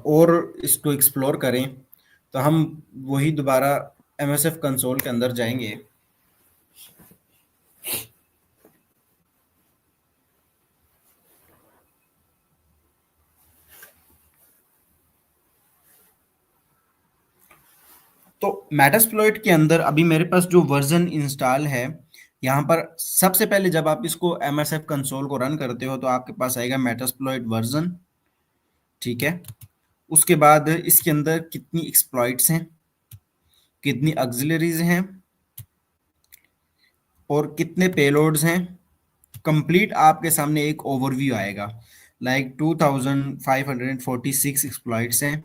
और इसको एक्सप्लोर करें तो हम वही दोबारा MSF कंसोल के अंदर जाएंगे। तो मेटास्प्लॉइट के अंदर अभी मेरे पास जो वर्जन इंस्टॉल है, यहाँ पर सबसे पहले जब आप इसको MSF कंसोल को रन करते हो तो आपके पास आएगा मेटास्प्लॉइट वर्जन, ठीक है। उसके बाद इसके अंदर कितनी एक्सप्लॉइट्स हैं, कितनी ऑक्सिलरीज हैं और कितने पेलोड्स हैं, कंप्लीट आपके सामने एक ओवरव्यू आएगा। लाइक 2546 एक्सप्लॉइट्स हैं,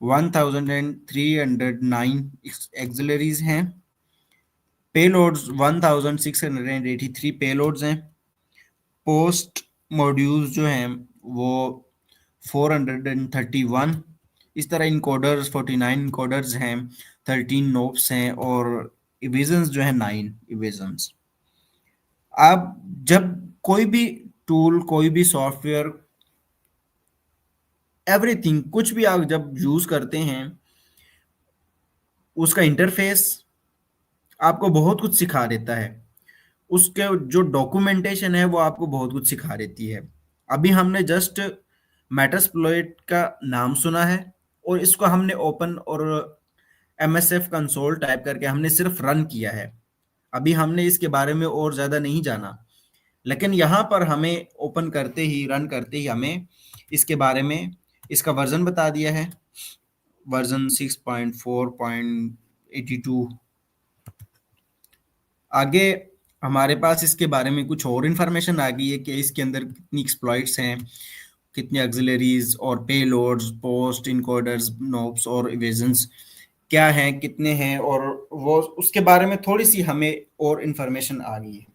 1309 एक्सिलरीज हैं, पेलोड्स 1683 पेलोड्स हैं, पोस्ट मॉड्यूल्स जो हैं वो 431, इस तरह इनकोडर्स 49 इनकोडर्स हैं, 13 नोब्स हैं और इवेजन्स जो है 9 इवेजन्स। आप जब कोई भी टूल, कोई भी सॉफ्टवेयर, एवरीथिंग, कुछ भी आप जब यूज करते हैं, उसका इंटरफेस आपको बहुत कुछ सिखा देता है। उसके जो डॉक्यूमेंटेशन है वो आपको बहुत कुछ सिखा देती है। अभी हमने जस्ट मेटास्प्लॉइट का नाम सुना है और इसको हमने ओपन और MSF कंसोल टाइप करके हमने सिर्फ रन किया है। अभी हमने इसके बारे में और ज़्यादा नहीं जाना, लेकिन यहाँ पर हमें ओपन करते ही, रन करते ही हमें इसके बारे में, इसका वर्जन बता दिया है, वर्जन 6.4.82। आगे हमारे पास इसके बारे में कुछ और इन्फॉर्मेशन आ गई है कि इसके अंदर कितनी एक्सप्लॉइट्स हैं, कितनी ऑक्सिलरीज और पेलोड्स, पोस्ट इनकोडर्स, नोब्स और इवेजन्स क्या हैं, कितने हैं, और वो उसके बारे में थोड़ी सी हमें और इन्फॉर्मेशन आ गई है।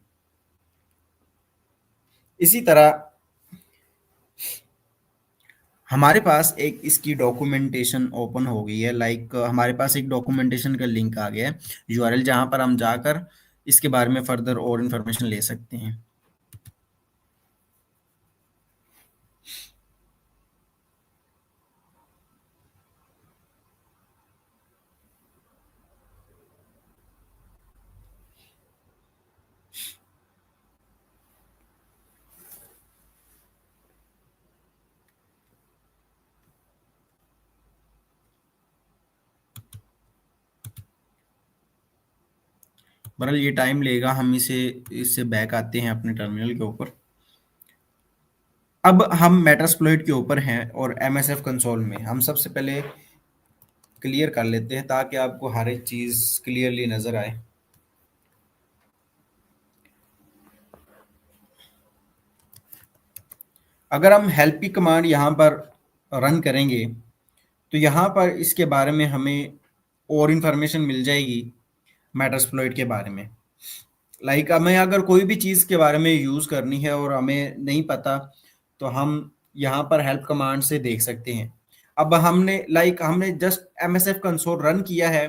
इसी तरह हमारे पास एक इसकी डॉक्यूमेंटेशन ओपन हो गई है। लाइक हमारे पास एक डॉक्यूमेंटेशन का लिंक आ गया है, URL, जहां पर हम जाकर इसके बारे में फर्दर और इन्फॉर्मेशन ले सकते हैं। बहरहाल ये टाइम लेगा, हम इससे बैक आते हैं अपने टर्मिनल के ऊपर। अब हम मेटास्प्लॉइट के ऊपर हैं और MSF कंसोल में हम सबसे पहले क्लियर कर लेते हैं ताकि आपको हर एक चीज़ क्लियरली नज़र आए। अगर हम हेल्प की कमांड यहाँ पर रन करेंगे तो यहाँ पर इसके बारे में हमें और इन्फॉर्मेशन मिल जाएगी मेटास्प्लॉइट के बारे में। लाइक हमें अगर कोई भी चीज़ के बारे में यूज़ करनी है और हमें नहीं पता तो हम यहाँ पर हेल्प कमांड से देख सकते हैं। अब हमने जस्ट MSF कंसोल रन किया है।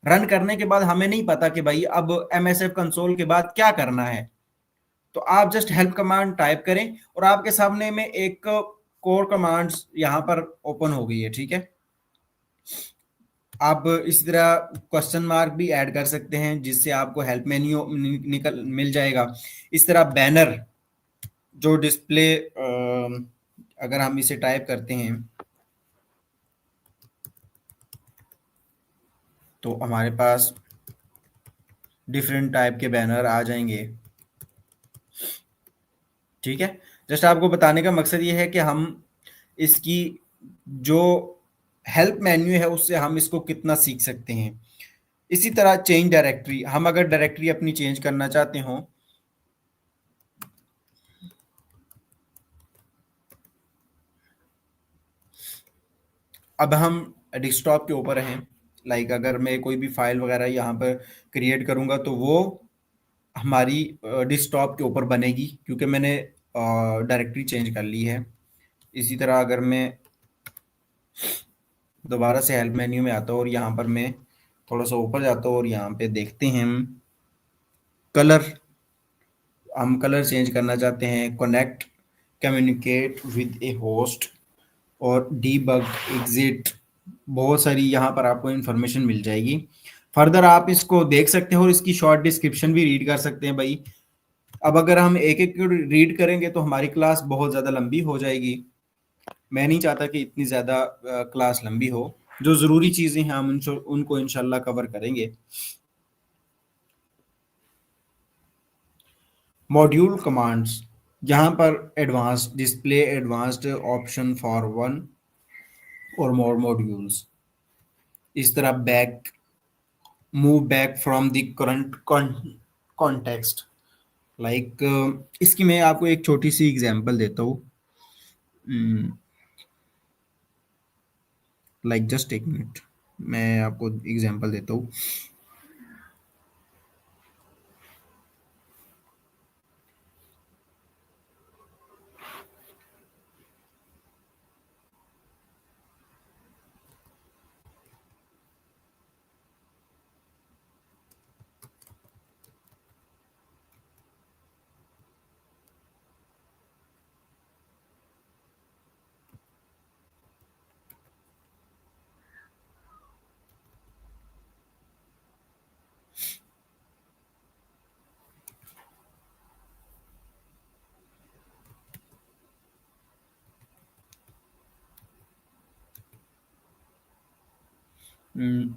रन करने के बाद हमें नहीं पता कि भाई अब MSF कंसोल के बाद क्या करना है, तो आप जस्ट हेल्प कमांड टाइप करें और आपके सामने में एक कोर कमांड्स यहाँ पर ओपन हो गई है, ठीक है। आप इसी तरह क्वेश्चन मार्क भी ऐड कर सकते हैं जिससे आपको हेल्प मेन्यू निकल मिल जाएगा। इस तरह बैनर जो डिस्प्ले, अगर हम इसे टाइप करते हैं तो हमारे पास डिफरेंट टाइप के बैनर आ जाएंगे, ठीक है। जस्ट आपको बताने का मकसद ये है कि हम इसकी जो हेल्प मेन्यू है उससे हम इसको कितना सीख सकते हैं। इसी तरह चेंज डायरेक्टरी, हम अगर डायरेक्टरी अपनी चेंज करना चाहते हो, अब हम डेस्कटॉप के ऊपर हैं। लाइक अगर मैं कोई भी फाइल वगैरह यहाँ पर क्रिएट करूँगा तो वो हमारी डेस्कटॉप के ऊपर बनेगी क्योंकि मैंने डायरेक्टरी चेंज कर ली है। इसी तरह अगर मैं दोबारा से हेल्प मेन्यू में आता हूँ और यहाँ पर मैं थोड़ा सा ऊपर जाता हूँ और यहाँ पे देखते हैं कलर, हम कलर चेंज करना चाहते हैं, connect, communicate with A host और डीबग, एग्जिट, बहुत सारी यहाँ पर आपको इन्फॉर्मेशन मिल जाएगी। फर्दर आप इसको देख सकते हो और इसकी शॉर्ट डिस्क्रिप्शन भी रीड कर सकते हैं भाई। अब अगर हम एक एक रीड करेंगे तो हमारी क्लास बहुत ज़्यादा लंबी हो जाएगी। मैं नहीं चाहता कि इतनी ज़्यादा क्लास लंबी हो। जो ज़रूरी चीज़ें हैं हम उनको इंशाल्लाह कवर करेंगे। मॉड्यूल कमांड्स, यहाँ पर advanced display advanced option for one और मोर मॉड्यूल्स। इस तरह back, move back from the current context. Like इसकी मैं आपको एक छोटी सी एग्जांपल देता हूँ। लाइक जस्ट एक मिनट, मैं आपको एग्जांपल देता हूँ। हम्म,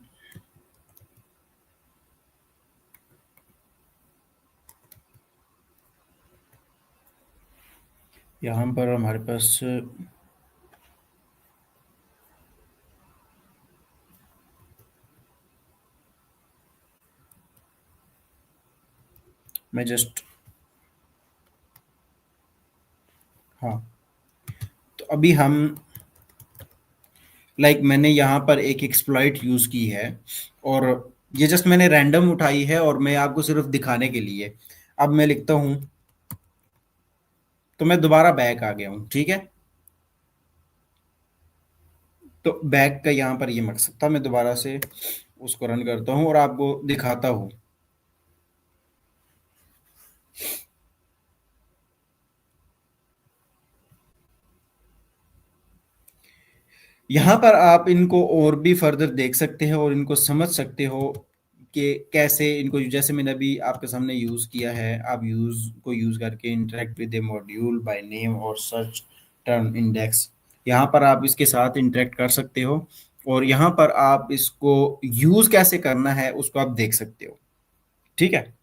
यहाँ पर हमारे पास मैं जस्ट, हाँ, तो अभी हम मैंने यहाँ पर एक एक्सप्लॉइट यूज़ की है और ये जस्ट मैंने रैंडम उठाई है और मैं आपको सिर्फ दिखाने के लिए। अब मैं लिखता हूँ, तो मैं दोबारा बैक आ गया हूँ, ठीक है। तो बैक का यहाँ पर ये मकसद था। मैं दोबारा से उसको रन करता हूँ और आपको दिखाता हूँ। यहाँ पर आप इनको और भी फर्दर देख सकते हो और इनको समझ सकते हो कि कैसे इनको, जैसे मैंने अभी आपके सामने यूज़ किया है। आप यूज़ करके interact with A module by name और सर्च टर्म इंडेक्स, यहाँ पर आप इसके साथ इंटरेक्ट कर सकते हो और यहाँ पर आप इसको यूज़ कैसे करना है उसको आप देख सकते हो, ठीक है।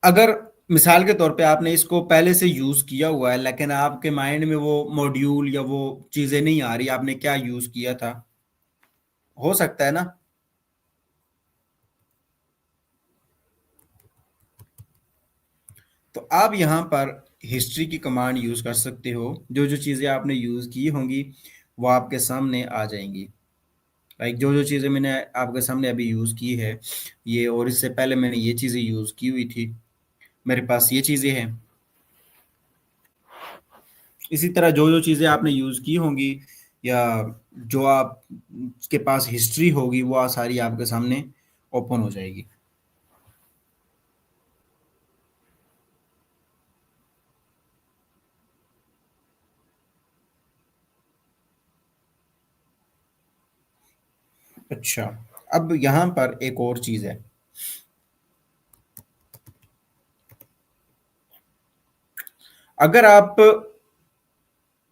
अगर मिसाल के तौर पे आपने इसको पहले से यूज किया हुआ है लेकिन आपके माइंड में वो मॉड्यूल या वो चीजें नहीं आ रही, आपने क्या यूज किया था, हो सकता है ना। तो आप यहाँ पर हिस्ट्री की कमांड यूज कर सकते हो। जो जो चीजें आपने यूज की होंगी वो आपके सामने आ जाएंगी। लाइक जो जो चीजें मैंने आपके सामने अभी यूज की है ये, और इससे पहले मैंने ये चीजें यूज की हुई थी, मेरे पास ये चीजें हैं। इसी तरह जो जो चीज़ें आपने यूज़ की होंगी या जो आप के पास हिस्ट्री होगी वो सारी आपके सामने ओपन हो जाएगी। अच्छा, अब यहाँ पर एक और चीज़ है। अगर आप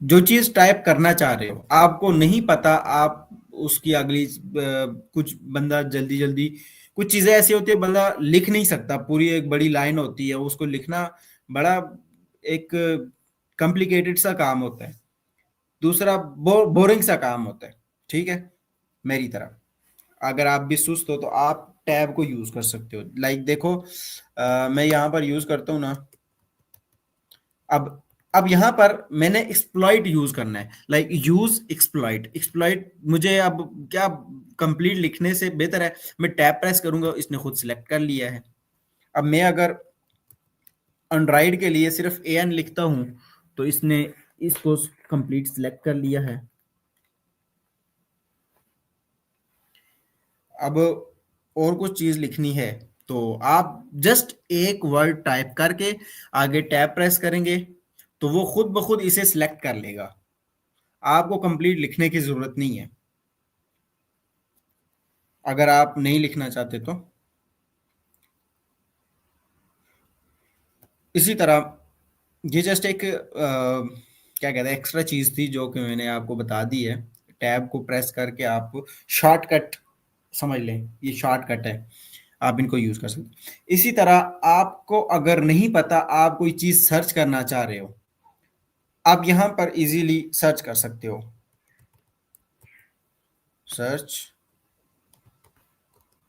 जो चीज़ टाइप करना चाह रहे हो आपको नहीं पता, आप उसकी अगली कुछ बंदा जल्दी जल्दी, कुछ चीज़ें ऐसी होती है बंदा लिख नहीं सकता, पूरी एक बड़ी लाइन होती है उसको लिखना बड़ा एक कॉम्प्लिकेटेड सा काम होता है। दूसरा बोरिंग सा काम होता है, ठीक है। मेरी तरह अगर आप भी सुस्त हो तो आप टैब को यूज कर सकते हो। देखो, मैं यहाँ पर यूज करता हूँ ना। अब अब यहाँ पर मैंने एक्सप्लॉइट यूज करना है। यूज एक्सप्लॉइट, एक्सप्लॉइट मुझे अब क्या, कंप्लीट लिखने से बेहतर है मैं टैब प्रेस करूंगा, इसने खुद सिलेक्ट कर लिया है। अब मैं अगर एंड्रॉइड के लिए सिर्फ एन लिखता हूँ तो इसने इसको कंप्लीट सिलेक्ट कर लिया है। अब और कुछ चीज लिखनी है तो आप जस्ट एक वर्ड टाइप करके आगे टैब प्रेस करेंगे तो वो खुद ब खुद इसे सिलेक्ट कर लेगा, आपको कंप्लीट लिखने की जरूरत नहीं है अगर आप नहीं लिखना चाहते तो। इसी तरह ये जस्ट एक क्या कहते हैं एक्स्ट्रा चीज थी जो कि मैंने आपको बता दी है। टैब को प्रेस करके आप शॉर्टकट समझ लें, ये शॉर्टकट है, आप इनको यूज कर सकते हैं। इसी तरह आपको अगर नहीं पता, आप कोई चीज सर्च करना चाह रहे हो, आप यहां पर इजीली सर्च कर सकते हो। सर्च